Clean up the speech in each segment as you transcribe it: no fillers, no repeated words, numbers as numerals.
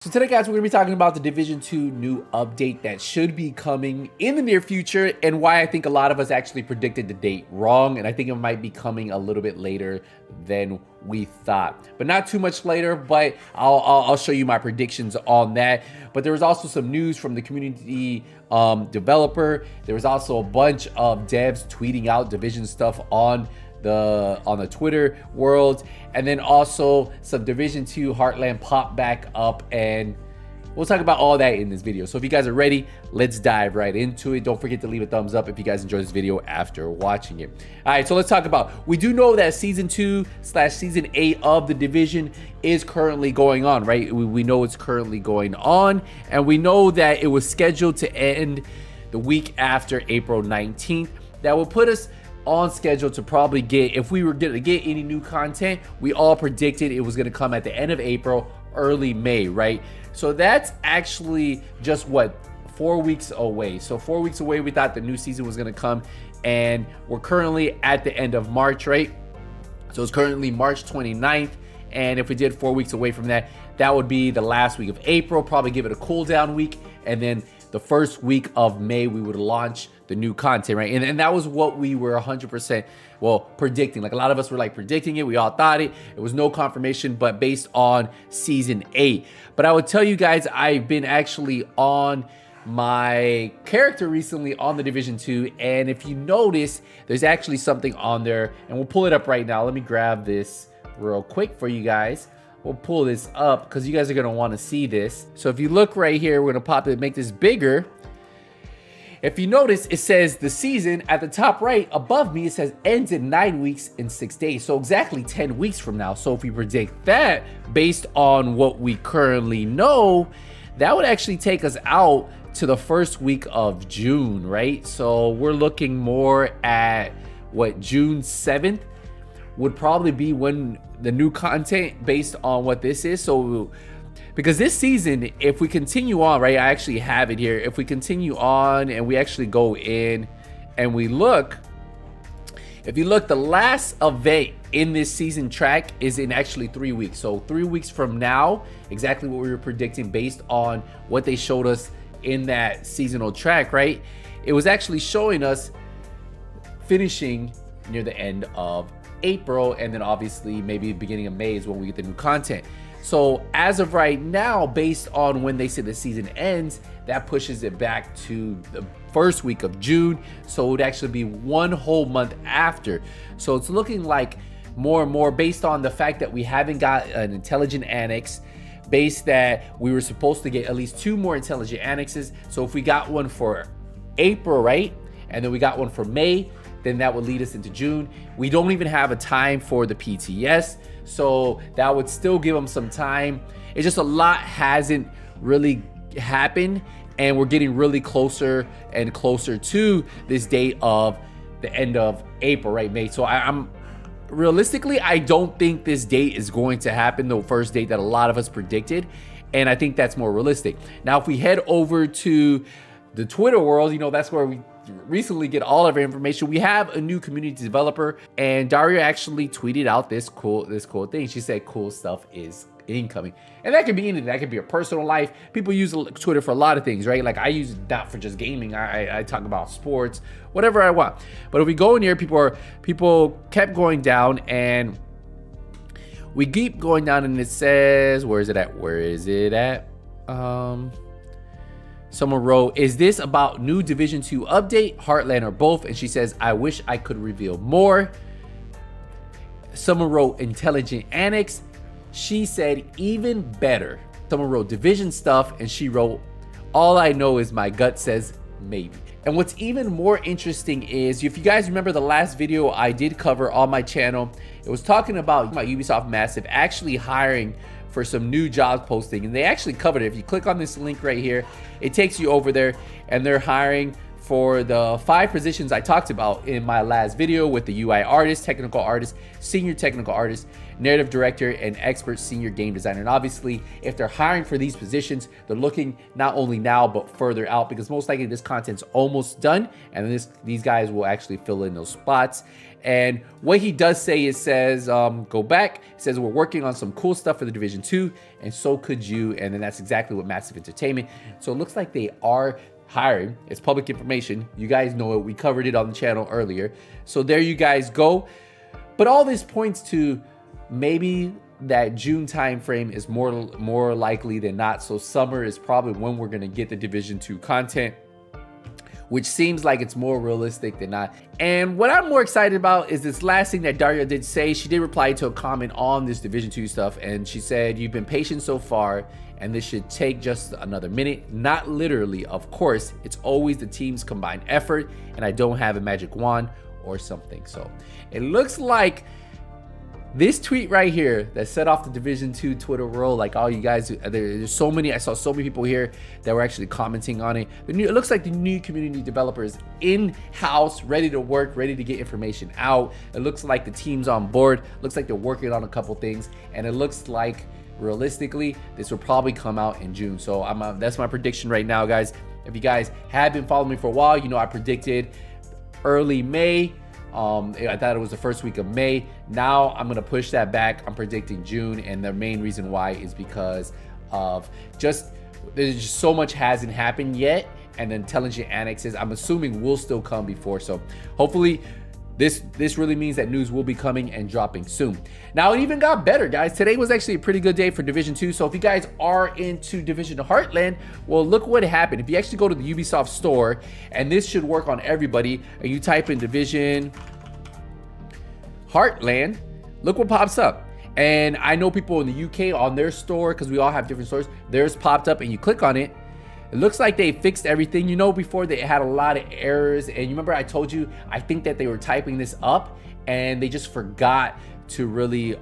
So today, guys, we're going to be talking about the Division 2 new update that should be coming in the near future and why I think a lot of us actually predicted the date wrong, and I think it might be coming a little bit later than we thought. But not too much later, but I'll show you my predictions on that. But there was also some news from the community developer. There was also a bunch of devs tweeting out Division stuff on the Twitter world, and then also some Division 2 Heartland popped back up, and we'll talk about all that in this video. So if you guys are ready, let's dive right into it. Don't forget to leave a thumbs up if you guys enjoyed this video after watching it. All right, so let's talk about, we do know that season 2/season 8 of the Division is currently going on, right? We know it's currently going on, and we know that it was scheduled to end the week after April 19th. That will put us on schedule to probably get, if we were going to get any new content, we all predicted it was going to come at the end of April, early May, right? So that's actually just what, 4 weeks away. So 4 weeks away, we thought the new season was going to come, and we're currently at the end of March, right? So it's currently March 29th, and if we did 4 weeks away from that, that would be the last week of April, probably give it a cool down week, and then the first week of May, we would launch the new content, right? And that was what we were 100%, well, predicting. Like, a lot of us were like predicting it. We all thought it. It was no confirmation, but based on season 8. But I would tell you guys, I've been actually on my character recently on the Division 2. And if you notice, there's actually something on there, and we'll pull it up right now. Let me grab this real quick for you guys. We'll pull this up because you guys are going to want to see this. So if you look right here, we're going to pop it, make this bigger. If you notice, it says the season at the top right above me, it says ends in 9 weeks and 6 days. So exactly 10 weeks from now. So if we predict that based on what we currently know, that would actually take us out to the first week of June, right? So we're looking more at what, June 7th would probably be when the new content based on what this is. So because this season, if we continue on, right, I actually have it here. If we continue on and we actually go in and we look, if you look, the last event in this season track is in actually 3 weeks. So 3 weeks from now, exactly what we were predicting based on what they showed us in that seasonal track, right? It was actually showing us finishing near the end of April, and then obviously maybe beginning of May is when we get the new content. So as of right now, based on when they say the season ends, that pushes it back to the first week of June. So it would actually be 1 whole month after. So it's looking like more and more, based on the fact that we haven't got an intelligent annex, based that we were supposed to get at least 2 more intelligent annexes. So if we got one for April, right, and then we got one for May, then that would lead us into June. We don't even have a time for the PTS, so that would still give them some time. It's just a lot hasn't really happened, and we're getting really closer and closer to this date of the end of April, right, May. So I'm realistically, I don't think this date is going to happen, the first date that a lot of us predicted, and I think that's more realistic. Now, if we head over to the Twitter world, you know, that's where we recently get all of our information. We have a new community developer, and Daria actually tweeted out this cool thing. She said cool stuff is incoming, and that could be anything. That could be your personal life. People use Twitter for a lot of things, right? Like, I use it not for just gaming. I talk about sports, whatever I want. But if we go in here, people kept going down, and we keep going down, and it says, where is it at? Someone wrote, is this about new Division 2 update, Heartland, or both? And she says, I wish I could reveal more. Someone wrote intelligent annex. She said even better. Someone wrote division stuff, and she wrote, all I know is my gut says maybe. And what's even more interesting is, if you guys remember the last video I did cover on my channel, it was talking about my Ubisoft Massive actually hiring for some new job posting, and they actually covered it. If you click on this link right here, it takes you over there, and they're hiring for the 5 positions I talked about in my last video with the UI artist, technical artist, senior technical artist, narrative director, and expert senior game designer. And obviously, if they're hiring for these positions, they're looking not only now, but further out, because most likely this content's almost done, and these guys will actually fill in those spots. And what he does say, it says, go back, it says, we're working on some cool stuff for the Division 2, and so could you. And then that's exactly what Massive Entertainment. So it looks like they are hiring. It's public information. You guys know it. We covered it on the channel earlier. So there you guys go. But all this points to maybe that June time frame is more likely than not. So summer is probably when we're going to get the Division 2 content, which seems like it's more realistic than not. And what I'm more excited about is this last thing that Daria did say. She did reply to a comment on this Division 2 stuff, and she said, "You've been patient so far, and this should take just another minute." Not literally, of course. It's always the team's combined effort, and I don't have a magic wand or something. So it looks like this tweet right here that set off the Division 2 Twitter world, like all you guys, there's so many, I saw so many people here that were actually commenting on it. It looks like the new community developers in-house, ready to work, ready to get information out. It looks like the team's on board. Looks like they're working on a couple things, and it looks like realistically this will probably come out in June. So that's my prediction right now, guys. If you guys have been following me for a while, you know I predicted early May. I thought it was the first week of May. Now I'm gonna push that back. I'm predicting June, and the main reason why is because of there's just so much hasn't happened yet, and then intelligent annexes I'm assuming will still come before. So hopefully this really means that news will be coming and dropping soon. Now it even got better, guys. Today was actually a pretty good day for Division 2. So if you guys are into Division Heartland, well, look what happened. If you actually go to the Ubisoft store, and this should work on everybody, and you type in Division Heartland, look what pops up. And I know people in the UK on their store, because we all have different stores, theirs popped up, and you click on it. It looks like they fixed everything. You know, before they had a lot of errors, and you remember I told you, I think that they were typing this up and they just forgot to really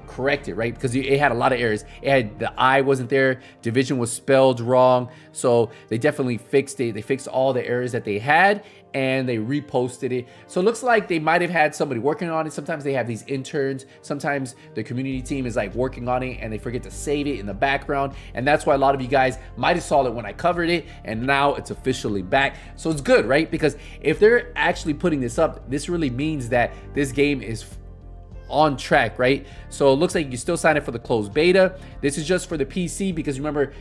correct it, right? Because it had a lot of errors. It had, the I wasn't there, division was spelled wrong. So they definitely fixed it. They fixed all the errors that they had, and they reposted it. So it looks like they might have had somebody working on it. Sometimes they have these interns. Sometimes the community team is like working on it and they forget to save it in the background. And that's why a lot of you guys might have saw it when I covered it, and now it's officially back. So it's good, right? Because if they're actually putting this up, this really means that this game is on track, right? So it looks like you can still sign up for the closed beta. This is just for the PC, because remember,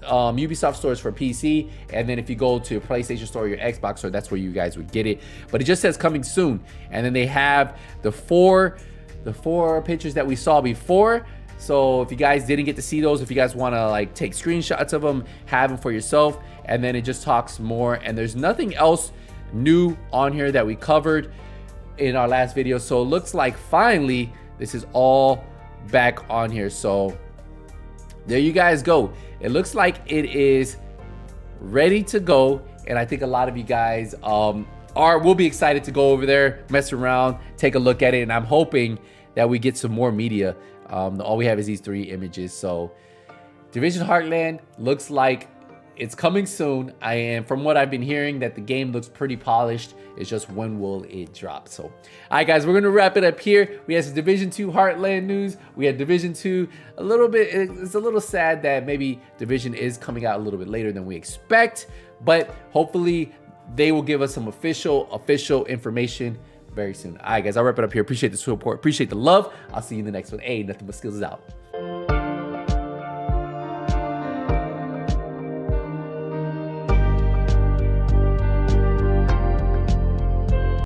Ubisoft store is for PC, and then if you go to PlayStation store or your Xbox store, that's where you guys would get it. But it just says coming soon, and then they have the four pictures that we saw before. So if you guys didn't get to see those, if you guys want to like take screenshots of them, have them for yourself, and then it just talks more. And there's nothing else new on here that we covered in our last video. So it looks like finally this is all back on here. So there you guys go. It looks like it is ready to go, and I think a lot of you guys will be excited to go over there, mess around, take a look at it, and I'm hoping that we get some more media. All we have is these 3 images. So Division Heartland looks like it's coming soon. From what I've been hearing, that the game looks pretty polished. It's just when will it drop? So, all right, guys, we're gonna wrap it up here. We had some Division 2 Heartland news. We had Division 2 a little bit. It's a little sad that maybe Division is coming out a little bit later than we expect, but hopefully they will give us some official information very soon. All right, guys, I'll wrap it up here. Appreciate the support. Appreciate the love. I'll see you in the next one. Hey, Nothing But Skills is out.